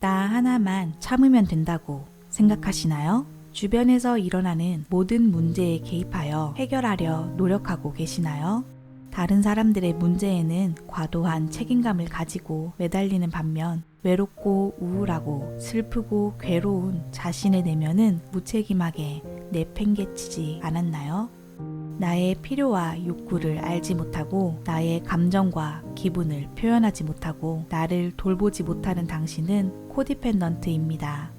나 하나만 참으면 된다고 생각하시나요? 주변에서 일어나는 모든 문제에 개입하여 해결하려 노력하고 계시나요? 다른 사람들의 문제에는 과도한 책임감을 가지고 매달리는 반면 외롭고 우울하고 슬프고 괴로운 자신의 내면은 무책임하게 내팽개치지 않았나요? 나의 필요와 욕구를 알지 못하고 나의 감정과 기분을 표현하지 못하고 나를 돌보지 못하는 당신은 코디펜던트입니다.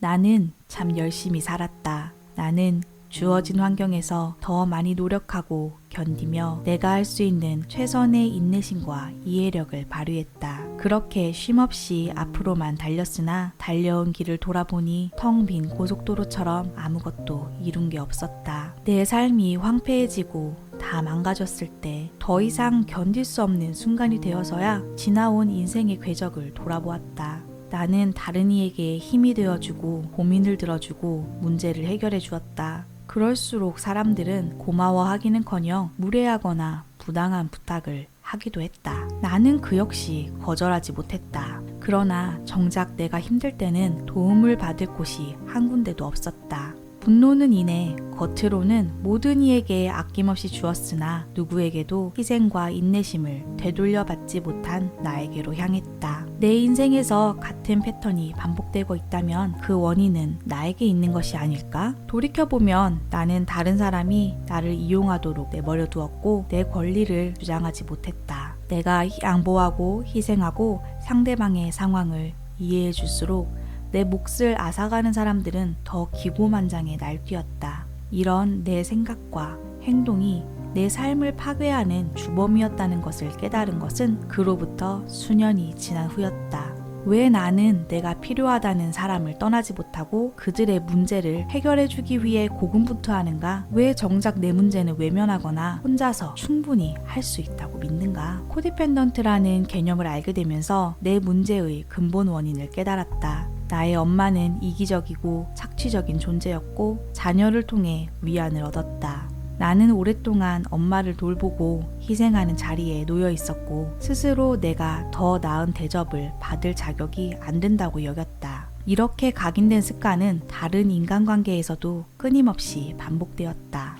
나는 참 열심히 살았다. 나는 주어진 환경에서 더 많이 노력하고 견디며 내가 할 수 있는 최선의 인내심과 이해력을 발휘했다. 그렇게 쉼없이 앞으로만 달렸으나 달려온 길을 돌아보니 텅 빈 고속도로처럼 아무것도 이룬 게 없었다. 내 삶이 황폐해지고 다 망가졌을 때 더 이상 견딜 수 없는 순간이 되어서야 지나온 인생의 궤적을 돌아보았다. 나는 다른 이에게 힘이 되어주고 고민을 들어주고 문제를 해결해 주었다. 그럴수록 사람들은 고마워하기는커녕 무례하거나 부당한 부탁을 하기도 했다. 나는 그 역시 거절하지 못했다. 그러나 정작 내가 힘들 때는 도움을 받을 곳이 한 군데도 없었다. 분노는 이내 겉으로는 모든 이에게 아낌없이 주었으나 누구에게도 희생과 인내심을 되돌려받지 못한 나에게로 향했다. 내 인생에서 같은 패턴이 반복되고 있다면 그 원인은 나에게 있는 것이 아닐까? 돌이켜보면 나는 다른 사람이 나를 이용하도록 내버려 두었고 내 권리를 주장하지 못했다. 내가 양보하고 희생하고 상대방의 상황을 이해해 줄수록 내 몫을 앗아가는 사람들은 더 기고만장해 날뛰었다. 이런 내 생각과 행동이 내 삶을 파괴하는 주범이었다는 것을 깨달은 것은 그로부터 수년이 지난 후였다. 왜 나는 내가 필요하다는 사람을 떠나지 못하고 그들의 문제를 해결해주기 위해 고군분투하는가? 왜 정작 내 문제는 외면하거나 혼자서 충분히 할 수 있다고 믿는가? 코디펜던트라는 개념을 알게 되면서 내 문제의 근본 원인을 깨달았다. 나의 엄마는 이기적이고 착취적인 존재였고 자녀를 통해 위안을 얻었다. 나는 오랫동안 엄마를 돌보고 희생하는 자리에 놓여 있었고 스스로 내가 더 나은 대접을 받을 자격이 안 된다고 여겼다. 이렇게 각인된 습관은 다른 인간관계에서도 끊임없이 반복되었다.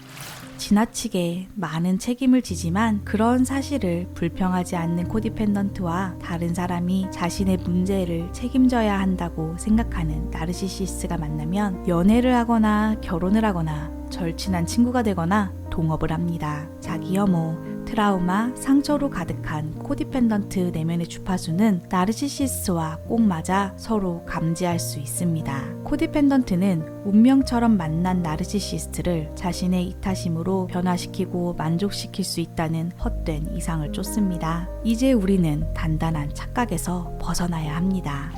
지나치게 많은 책임을 지지만 그런 사실을 불평하지 않는 코디펜던트와 다른 사람이 자신의 문제를 책임져야 한다고 생각하는 나르시시스트가 만나면 연애를 하거나 결혼을 하거나 절친한 친구가 되거나 동업을 합니다. 자기 혐오, 트라우마, 상처로 가득한 코디펜던트 내면의 주파수는 나르시시스트와 꼭 맞아 서로 감지할 수 있습니다. 코디펜던트는 운명처럼 만난 나르시시스트를 자신의 이타심으로 변화시키고 만족시킬 수 있다는 헛된 이상을 쫓습니다. 이제 우리는 단단한 착각에서 벗어나야 합니다.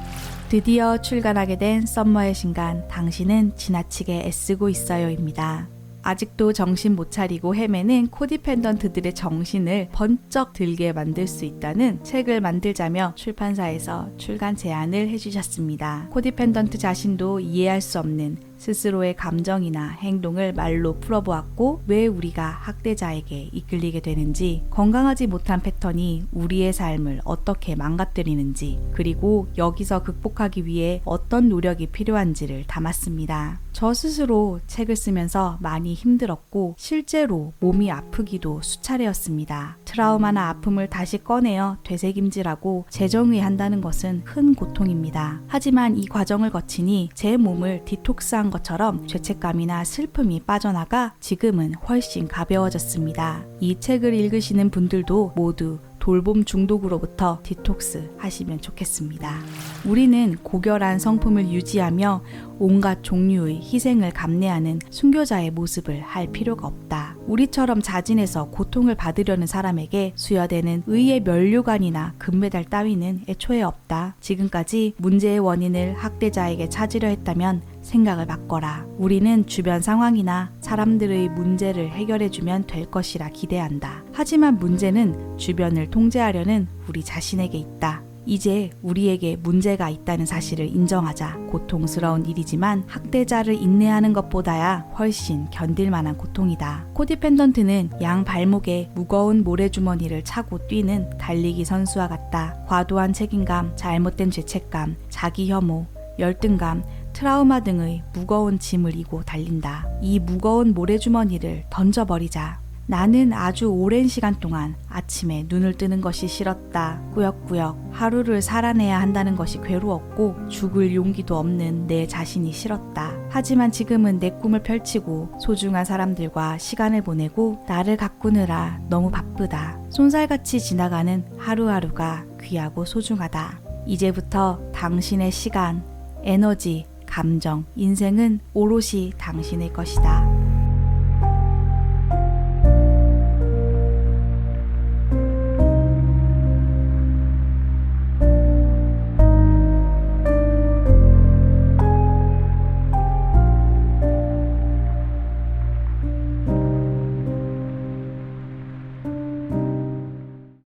드디어 출간하게 된 썸머의 신간 당신은 지나치게 애쓰고 있어요입니다. 아직도 정신 못 차리고 헤매는 코디펜던트들의 정신을 번쩍 들게 만들 수 있다는 책을 만들자며 출판사에서 출간 제안을 해주셨습니다. 코디펜던트 자신도 이해할 수 없는 스스로의 감정이나 행동을 말로 풀어보았고 왜 우리가 학대자에게 이끌리게 되는지, 건강하지 못한 패턴이 우리의 삶을 어떻게 망가뜨리는지, 그리고 여기서 극복하기 위해 어떤 노력이 필요한지를 담았습니다. 저 스스로 책을 쓰면서 많이 힘들었고 실제로 몸이 아프기도 수차례였습니다. 트라우마나 아픔을 다시 꺼내어 되새김질하고 재정의한다는 것은 큰 고통입니다. 하지만 이 과정을 거치니 제 몸을 디톡스한 것처럼 죄책감이나 슬픔이 빠져나가 지금은 훨씬 가벼워졌습니다. 이 책을 읽으시는 분들도 모두 돌봄 중독으로부터 디톡스 하시면 좋겠습니다. 우리는 고결한 성품을 유지하며 온갖 종류의 희생을 감내하는 순교자의 모습을 할 필요가 없다. 우리처럼 자진해서 고통을 받으려는 사람에게 수여되는 의의 면류관이나 금메달 따위는 애초에 없다. 지금까지 문제의 원인을 학대자에게 찾으려 했다면 생각을 바꿔라. 우리는 주변 상황이나 사람들의 문제를 해결해주면 될 것이라 기대한다. 하지만 문제는 주변을 통제하려는 우리 자신에게 있다. 이제 우리에게 문제가 있다는 사실을 인정하자. 고통스러운 일이지만 학대자를 인내하는 것보다야 훨씬 견딜 만한 고통이다. 코디펜던트는 양 발목에 무거운 모래주머니를 차고 뛰는 달리기 선수와 같다. 과도한 책임감, 잘못된 죄책감, 자기 혐오, 열등감, 트라우마 등의 무거운 짐을 이고 달린다. 이 무거운 모래주머니를 던져버리자. 나는 아주 오랜 시간 동안 아침에 눈을 뜨는 것이 싫었다. 꾸역꾸역 하루를 살아내야 한다는 것이 괴로웠고 죽을 용기도 없는 내 자신이 싫었다. 하지만 지금은 내 꿈을 펼치고 소중한 사람들과 시간을 보내고 나를 가꾸느라 너무 바쁘다. 손살같이 지나가는 하루하루가 귀하고 소중하다. 이제부터 당신의 시간, 에너지, 감정, 인생은 오롯이 당신의 것이다.